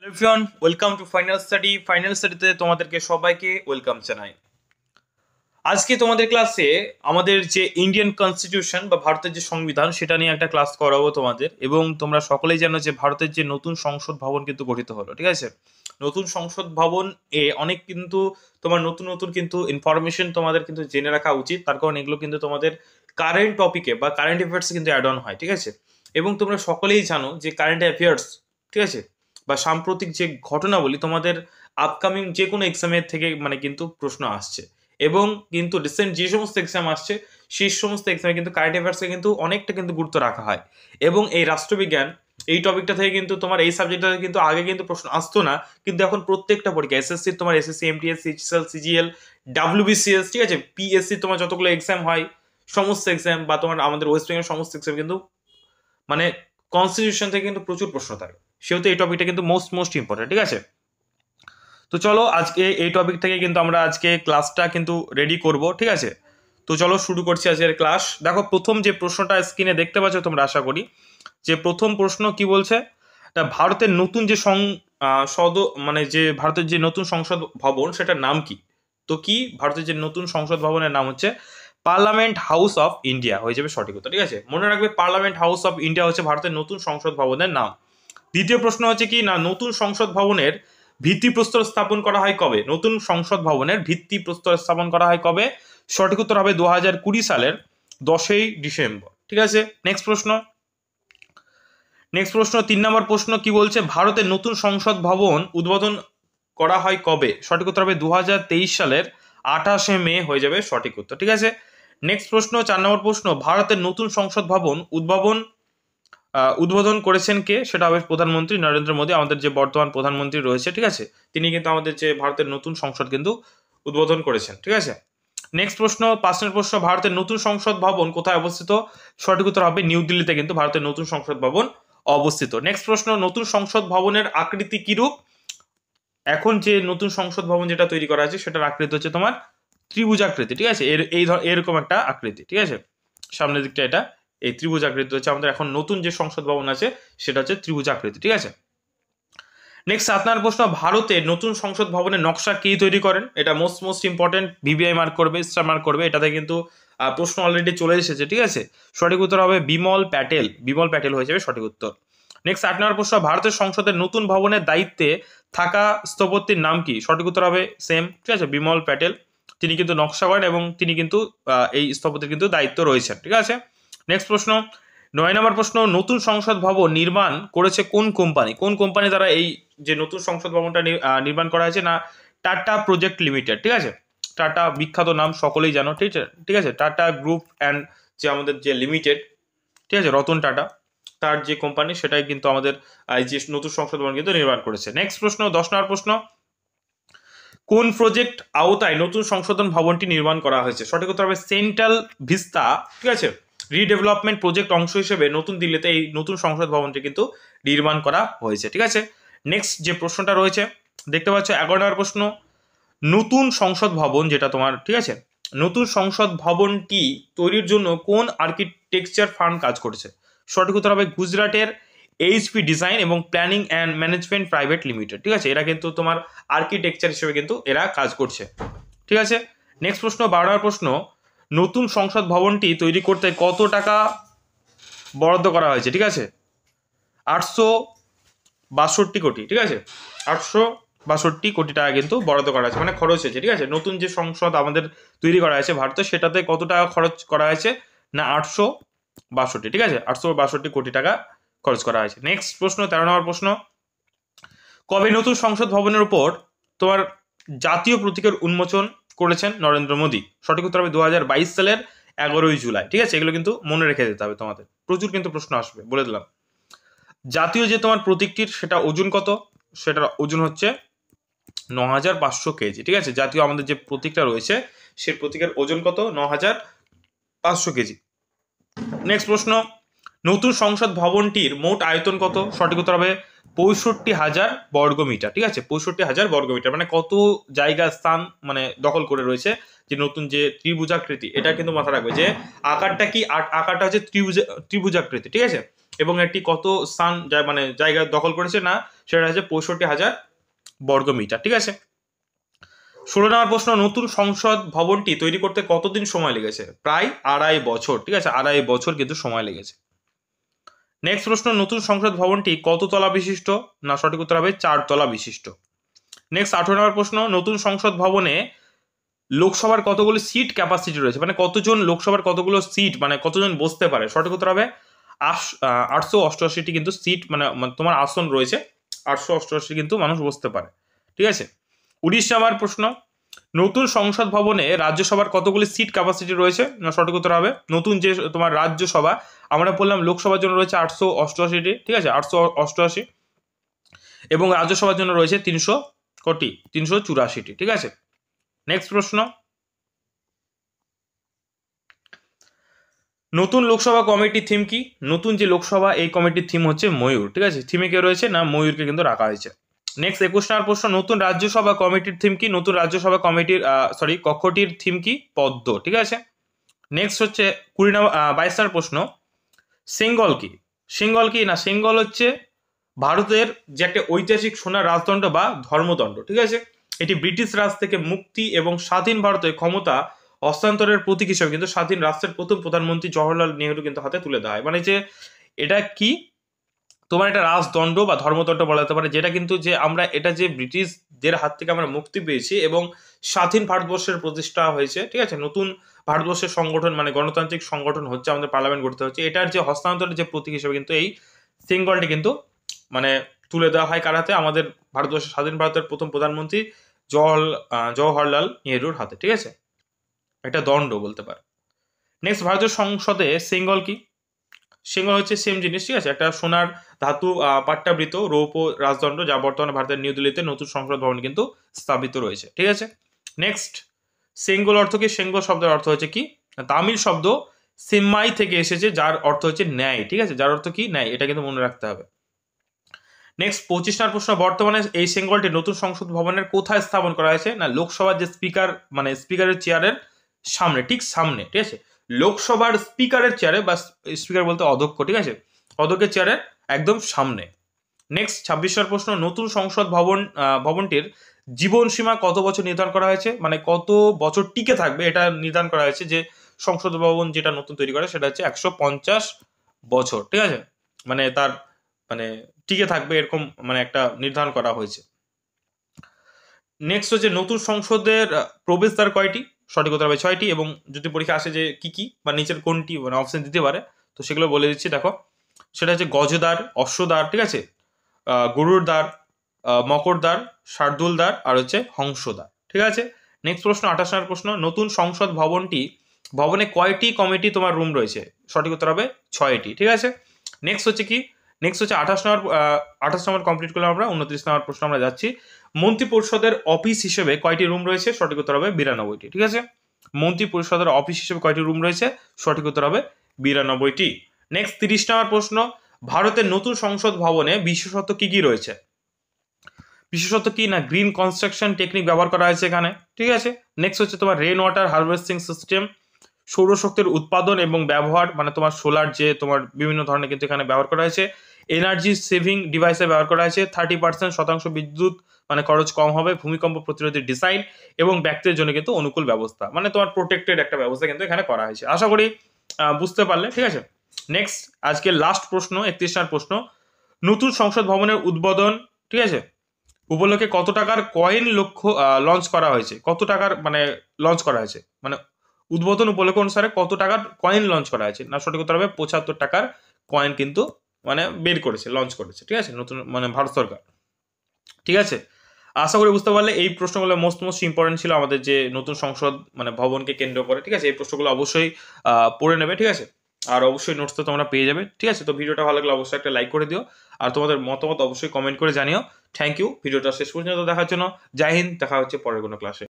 Everyone, welcome to final স্টাডিতে তোমাদেরকে সবাইকে welcome জানাই। আজকে তোমাদের ক্লাসে আমাদের যে ইন্ডিয়ান কনস্টিটিউশন বা ভারতের যে সংবিধান সেটা নিয়ে একটা ক্লাস করাবো তোমাদের। এবং তোমরা সকলেই জানো যে ভারতের যে নতুন সংসদ ভবন কিন্তু গঠিত হলো, ঠিক আছে। নতুন সংসদ ভবন অনেক কিন্তু তোমার নতুন নতুন কিন্তু ইনফরমেশন তোমাদের কিন্তু জেনে রাখা উচিত, তার কারণ এগুলো কিন্তু তোমাদের কারেন্ট টপিকে বা কারেন্ট অ্যাফেয়ার্সে কিন্তু অ্যাড অন হয়, ঠিক আছে। এবং তোমরা সকলেই জানো যে কারেন্ট অ্যাফেয়ার্স, ঠিক আছে, বা সাম্প্রতিক যে ঘটনাবলী তোমাদের আপকামিং যে কোনো এক্সামের থেকে কিন্তু প্রশ্ন আসছে। এবং কিন্তু রিসেন্ট যে সমস্ত এক্সাম আসছে সেই সমস্ত এক্সামে কিন্তু কারেন্ট অ্যাফেয়ার্সে কিন্তু অনেকটা কিন্তু গুরুত্ব রাখা হয়। এবং এই রাষ্ট্রবিজ্ঞান এই টপিকটা থেকে কিন্তু তোমার এই সাবজেক্টটা কিন্তু আগে কিন্তু প্রশ্ন আসতো না, কিন্তু এখন প্রত্যেকটা পরীক্ষা এসএসসি, তোমার SSC, MTS, CGL, CGL, WBCS, ঠিক আছে, পিএসসি, তোমার যতগুলো এক্সাম হয় সমস্ত এক্সাম, বা তোমার আমাদের ওয়েস্ট বেঙ্গল সমস্ত এক্সাম কিন্তু মানে কনস্টিটিউশন থেকে কিন্তু প্রচুর প্রশ্ন থাকে। সেহেতু এই টপিকটা কিন্তু মোস্ট ইম্পর্টেন্ট, ঠিক আছে। তো চলো আজকে এই টপিক থেকে কিন্তু আমরা আজকে ক্লাসটা কিন্তু রেডি করব, ঠিক আছে। তো চলো শুরু করছি আজকের ক্লাস। দেখো প্রথম যে প্রশ্নটা স্ক্রিনে দেখতে পাচ্ছ তোমরা, আশা করি যে প্রথম প্রশ্ন কি বলছে, ভারতের নতুন যে যে ভারতের যে নতুন সংসদ ভবন সেটার নাম কি। তো কি ভারতের যে নতুন সংসদ ভবনের নাম হচ্ছে পার্লামেন্ট হাউস অফ ইন্ডিয়া, হয়ে যাবে সঠিক উত্তর, ঠিক আছে। মনে রাখবে পার্লামেন্ট হাউস অফ ইন্ডিয়া হচ্ছে ভারতের নতুন সংসদ ভবনের নাম। দ্বিতীয় প্রশ্ন হচ্ছে কি না, নতুন সংসদ ভবনের ভিত্তিপ্রস্তর স্থাপন করা হয় কবে। নতুন সংসদ ভবনের ভিত্তিপ্রস্তর স্থাপন করা হয় কবে, সঠিক উত্তর হবে 2020 সালের 10ই ডিসেম্বর, ঠিক আছে। নেক্সট প্রশ্ন 3 নম্বর প্রশ্ন কি বলছে, ভারতের নতুন সংসদ ভবন উদ্বোধন করা হয় কবে, সঠিক উত্তর হবে 2023 সালের 28শে মে, হয়ে যাবে সঠিক উত্তর, ঠিক আছে। নেক্সট প্রশ্ন 4 নম্বর প্রশ্ন, ভারতের নতুন সংসদ ভবন উদ্বোধন করেছেন কে, সেটা হবে প্রধানমন্ত্রী নরেন্দ্র মোদী, আমাদের যে বর্তমান প্রধানমন্ত্রী রয়েছে, ঠিক আছে। তিনি কিন্তু আমাদের যে ভারতের নতুন সংসদ কিন্তু উদ্বোধন করেছেন, ঠিক আছে। নেক্সট প্রশ্ন 5 নম্বর প্রশ্ন, ভারতের নতুন সংসদ ভবন কোথায় অবস্থিত, সঠিক উত্তর হবে নিউ দিল্লিতে কিন্তু ভারতের নতুন সংসদ ভবন অবস্থিত। নেক্সট প্রশ্ন, নতুন সংসদ ভবনের আকৃতি কিরূপ। এখন যে নতুন সংসদ ভবন যেটা তৈরি করা আছে সেটার আকৃতি হচ্ছে তোমার ত্রিভুজাকৃতি, ঠিক আছে। এরকম একটা আকৃতি, ঠিক আছে। সামনের দিকটা এটা এই ত্রিভুজ আকৃতি হচ্ছে আমাদের এখন নতুন যে সংসদ ভবন আছে সেটা হচ্ছে ত্রিভুজ আকৃতি, ঠিক আছে। নেক্সট 7 নম্বর প্রশ্ন, ভারতের নতুন সংসদ ভবনের নকশা কে তৈরি করেন। এটা মোস্ট ইম্পর্টেন্ট, ভিভিআই মার্ক করবে, স্টার মার্ক করবে, এটাতে কিন্তু প্রশ্ন অলরেডি চলে এসেছে, ঠিক আছে। সঠিক উত্তর হবে বিমল প্যাটেল হয়ে যাবে সঠিক উত্তর। নেক্সট 8 নম্বর প্রশ্ন, ভারতের সংসদের নতুন ভবনের দায়িত্বে থাকা স্থপতির নাম কি, সঠিক উত্তর হবে সেম, ঠিক আছে, বিমল প্যাটেল। তিনি কিন্তু নকশা করেন এবং তিনি কিন্তু এই স্থপতির কিন্তু দায়িত্ব রয়েছেন, ঠিক আছে। নেক্সট প্রশ্ন 9 নম্বর প্রশ্ন, নতুন সংসদ ভবন নির্মাণ করেছে কোন কোম্পানি দ্বারা এই যে নতুন সংসদ ভবনটা নির্মাণ করা হয়েছে না, টাটা প্রজেক্ট লিমিটেড, ঠিক আছে। টাটা বিখ্যাত নাম, সকলেই জানো, ঠিক আছে। টাটা গ্রুপ অ্যান্ড যে আমাদের যে লিমিটেড, ঠিক আছে, রতন টাটা তার যে কোম্পানি সেটাই কিন্তু আমাদের এই যে নতুন সংসদ ভবন কিন্তু নির্মাণ করেছে। নেক্সট প্রশ্ন 10 নম্বর প্রশ্ন, কোন প্রজেক্ট আওতায় নতুন সংশোধন ভবনটি নির্মাণ করা হয়েছে, সঠিক উত্তর হবে সেন্ট্রাল ভিস্তা, ঠিক আছে, রিডেভেলপমেন্ট প্রজেক্ট অংশ হিসেবে নতুন দিল্লিতে এই নতুন সংসদ ভবনটি কিন্তু নির্মাণ করা হয়েছে, ঠিক আছে। নেক্সট যে প্রশ্নটা রয়েছে দেখতে পাচ্ছ 11 নম্বর প্রশ্ন, নতুন সংসদ ভবন যেটা তোমার, ঠিক আছে, নতুন সংসদ ভবনটি তৈরির জন্য কোন আর্কিটেকচার ফার্ম কাজ করেছে, সঠিক উত্তর হবে গুজরাটের এইচপি ডিজাইন এবং planning and management private limited, ঠিক আছে। এরা কিন্তু তোমার আর্কিটেকচার হিসেবে কিন্তু এরা কাজ করছে, ঠিক আছে। নেক্সট প্রশ্ন 12 নম্বর প্রশ্ন, নতুন সংসদ ভবনটি তৈরি করতে কত টাকা বরাদ্দ করা হয়েছে, ঠিক আছে, 862 কোটি, ঠিক আছে, 862 কোটি টাকা কিন্তু বরাদ্দ করা হয়েছে, মানে খরচ হয়েছে, ঠিক আছে। নতুন যে সংসদ আমাদের তৈরি করা হয়েছে ভারতে সেটাতে কত টাকা খরচ করা হয়েছে না 862, ঠিক আছে, 862 কোটি টাকা খরচ করা হয়েছে। নেক্সট প্রশ্ন 13 নম্বর প্রশ্ন, কবে নতুন সংসদ ভবনের উপর তোমার জাতীয় প্রতীকের উন্মোচন করেছেন নরেন্দ্র মোদী, সঠিক উত্তর হবে 2022 সালের 11ই জুলাই, ঠিক আছে। এগুলো কিন্তু মনে রেখে দিতে হবে তোমাদের, প্রচুর কিন্তু প্রশ্ন আসবে বলে দিলাম। জাতীয় যে তোমার প্রতীকটির সেটা ওজন কত, সেটার ওজন হচ্ছে 9500 কেজি, ঠিক আছে। জাতীয় আমাদের যে প্রতীকটা রয়েছে সেই প্রতীকের ওজন কত, 9500 কেজি। নেক্সট প্রশ্ন, নতুন সংসদ ভবনটির মোট আয়তন কত, সঠিক উত্তর হবে 65,000 বর্গমিটার, ঠিক আছে, 65,000 বর্গমিটার, মানে কত জায়গা স্থান দখল করে রয়েছে যে নতুন যে ত্রিভুজাকৃতি, এটা কিন্তু মাথা রাখবে যে আকারটা কি, আকারটা হচ্ছে ত্রিভুজাকৃতি, ঠিক আছে। এবং এটি কত স্থান মানে জায়গা দখল করেছে, না সেটা হচ্ছে 65,000 বর্গমিটার। ঠিক আছে। 16 নম্বর প্রশ্ন, নতুন সংসদ ভবনটি তৈরি করতে কতদিন সময় লেগেছে? প্রায় 2.5 বছর। ঠিক আছে, 2.5 বছর কিন্তু সময় লেগেছে। নেক্সট প্রশ্ন, নতুন সংসদ ভবনটি কত তলা বিশিষ্ট? না সঠিক উত্তর হবে 4 তলা বিশিষ্ট। নেক্সট 18 নম্বর প্রশ্ন, নতুন সংসদ ভবনে লোকসভার কতগুলো সিট ক্যাপাসিটি রয়েছে, মানে কতজন লোকসভার কতগুলো সিট, মানে কতজন বসতে পারে? সঠিক উত্তর হবে 888টি কিন্তু সিট, মানে তোমার আসন রয়েছে 888 কিন্তু মানুষ বসতে পারে। ঠিক আছে। 19 নম্বর প্রশ্ন, নতুন সংসদ ভবনে রাজ্যসভার কতগুলি সিট ক্যাপাসিটি রয়েছে? না সঠিক উত্তর হবে, নতুন যে তোমার রাজ্যসভা, আমরা বললাম লোকসভার জন্য রয়েছে 888টি। ঠিক আছে, 888, এবং রাজ্যসভার জন্য রয়েছে 384টি। ঠিক আছে। নেক্সট প্রশ্ন, নতুন লোকসভা কমিটির থিম কি? নতুন যে লোকসভা এই কমিটির থিম হচ্ছে ময়ূর। ঠিক আছে, থিমে কে রয়েছে? না ময়ূরকে কিন্তু রাখা হয়েছে। নেক্সট 21 নম্বর প্রশ্ন, নতুন রাজ্যসভা কমিটির থিম কি? নতুন রাজ্যসভা কমিটির কক্ষটির থিম কি? পদ্ম। ঠিক আছে। নেক্সট হচ্ছে 22 নম্বর প্রশ্ন, সিঙ্গল কি? সিঙ্গল কি? না সিঙ্গল হচ্ছে ভারতের যে একটা ঐতিহাসিক সোনার রাজদণ্ড বা ধর্মদণ্ড। ঠিক আছে, এটি ব্রিটিশ রাজ থেকে মুক্তি এবং স্বাধীন ভারতের ক্ষমতা হস্তান্তরের প্রতীক হিসেবে কিন্তু স্বাধীন রাষ্ট্রের প্রথম প্রধানমন্ত্রী জওহরলাল নেহরু কিন্তু হাতে তুলে দেওয়া হয়। মানে যে এটা কি তোমার একটা রাজদণ্ড বা ধর্মদণ্ড বলা যেতে পারে, যেটা কিন্তু যে আমরা এটা যে ব্রিটিশদের হাত থেকে আমরা মুক্তি পেয়েছি এবং স্বাধীন ভারতবর্ষের প্রতিষ্ঠা হয়েছে। ঠিক আছে, নতুন ভারতবর্ষের সংগঠন মানে গণতান্ত্রিক সংগঠন হচ্ছে, আমাদের পার্লামেন্ট গঠিত হচ্ছে, এটার যে হস্তান্তরের যে প্রতীক হিসেবে কিন্তু এই সিঙ্গলটি কিন্তু মানে তুলে দেওয়া হয় কার হাতে? আমাদের ভারতবর্ষের স্বাধীন ভারতের প্রথম প্রধানমন্ত্রী জওহরলাল নেহরুর হাতে। ঠিক আছে, এটা দণ্ড বলতে পারে। নেক্সট, ভারতীয় সংসদে সিঙ্গল কি? সিঙ্গল হচ্ছে সেম জিনিস। ঠিক আছে, একটা সোনার ধাতু পাট্টাবৃত রৌপ্য রাজদণ্ড, যা বর্তমানে ভারতের নিউ দিল্লিতে নতুন সংসদ ভবন কিন্তু স্থাপিত রয়েছে। ঠিক আছে। নেক্সট, সেঙ্গল অর্থ কি? সেঙ্গল শব্দের অর্থ হচ্ছে কি? তামিল শব্দ সিম্মাই থেকে এসেছে, যার অর্থ হচ্ছে ন্যায়। ঠিক আছে, যার অর্থ কি? ন্যায়। এটা কিন্তু মনে রাখতে হবে। নেক্সট 25 নম্বর প্রশ্ন, বর্তমানে এই সিঙ্গলটি নতুন সংসদ ভবনের কোথায় স্থাপন করা হয়েছে? না লোকসভার যে স্পিকার মানে স্পিকারের চেয়ারের সামনে, ঠিক সামনে। ঠিক আছে, লোকসভার স্পিকারের চেয়ারে, বা স্পিকার বলতে অধ্যক্ষ। ঠিক আছে, অধ্যক্ষের চেয়ারের একদম সামনে। নেক্সট 26 নম্বর প্রশ্ন, নতুন সংসদ ভবনটির জীবন সীমা কত বছর নির্ধারণ করা হয়েছে? মানে কত বছর টিকে থাকবে এটা নির্ধারণ করা হয়েছে। যে সংসদ ভবন যেটা নতুন তৈরি করে সেটা হচ্ছে 150 বছর। ঠিক আছে, মানে তার মানে টিকে থাকবে এরকম মানে একটা নির্ধারণ করা হয়েছে। নেক্সট হচ্ছে নতুন সংসদের প্রবেশদ্বার কয়টি? সঠিক উত্তর হবে 6টি। এবং যদি পরীক্ষা আসে যে কি কি বা নিচের কোনটি মানে অপশন দিতে পারে, তো সেগুলো বলে দিচ্ছি। দেখো, সেটা হচ্ছে গজদ্বার, অশ্বদ্বার, ঠিক আছে, গরুর দ্বার, মকরদ্বার, শার্দুল দ্বার, আর হচ্ছে হংসদ্বার। ঠিক আছে। নেক্সট প্রশ্ন 28 নম্বর প্রশ্ন, নতুন সংসদ ভবনে কয়টি কমিটি তোমার রুম রয়েছে? সঠিক উত্তর হবে 6টি। ঠিক আছে। নেক্সট হচ্ছে কি? নেক্সট হচ্ছে 28 নম্বর কমপ্লিট করলাম আমরা। 29 নম্বর প্রশ্ন আমরা যাচ্ছি, মন্ত্রী পরিষদের অফিস হিসেবে কয়টি রুম রয়েছে? সঠিক উত্তর হবে 92টি। ঠিক আছে, মন্ত্রী পরিষদের অফিস হিসেবে কয়টি রুম রয়েছে? সঠিক উত্তর হবে 92টি। নেক্সট 30 নম্বর প্রশ্ন, ভারতের নতুন সংসদ ভবনে বিশেষত্ব কি কি রয়েছে? বিশেষত কি? না গ্রিন কনস্ট্রাকশন টেকনিক ব্যবহার করা হয়েছে এখানে। ঠিক আছে। নেক্সট হচ্ছে তোমার রেন ওয়াটার হারভেস্টিং সিস্টেম, সৌরশক্তির উৎপাদন এবং ব্যবহার, মানে তোমার সোলার যে তোমার বিভিন্ন ধরনের কিন্তু এখানে ব্যবহার করা হয়েছে। এনার্জি সেভিং ডিভাইসে ব্যবহার করা হয়েছে। 30% বিদ্যুৎ মানে খরচ কম হবে। ভূমিকম্প প্রতিরোধী ডিজাইন এবং ব্যক্তির জন্য কিন্তু অনুকূল ব্যবস্থা, মানে তোমার প্রোটেক্টেড একটা ব্যবস্থা কিন্তু এখানে করা হয়েছে। আশা করি বুঝতে পারলে। ঠিক আছে। নেক্সট আজকে লাস্ট প্রশ্ন, 31 নম্বর প্রশ্ন, নতুন সংসদ ভবনের উদ্বোধন, ঠিক আছে, উপলক্ষে কত টাকার কয়েন লঞ্চ করা হয়েছে? কত টাকার মানে লঞ্চ করা হয়েছে, মানে উদ্বোধন উপলক্ষে অনুসারে কত টাকার কয়েন লঞ্চ করা হয়েছে? না সঠিক উত্তর হবে 75 টাকার কয়েন কিন্তু মানে বের করেছে, লঞ্চ করেছে। ঠিক আছে, নতুন মানে ভারত সরকার। ঠিক আছে, আশা করি বুঝতে পারলে। এই প্রশ্নগুলো মোস্ট ইম্পর্টেন্ট ছিল আমাদের যে নতুন সংসদ মানে ভবনকে কেন্দ্র করে। ঠিক আছে, এই প্রশ্নগুলো অবশ্যই পড়ে নেবে। ঠিক আছে, আর অবশ্যই নোটস তো তোমরা পেয়ে যাবে। ঠিক আছে, তো ভিডিওটা ভালো লাগলে অবশ্যই একটা লাইক করে দিও, আর তোমাদের মতামত অবশ্যই কমেন্ট করে জানিও। থ্যাংক ইউ ভিডিওটা শেষ পর্যন্ত দেখার জন্য। জয় হিন্দ, দেখা হচ্ছে পরের কোনো ক্লাসে।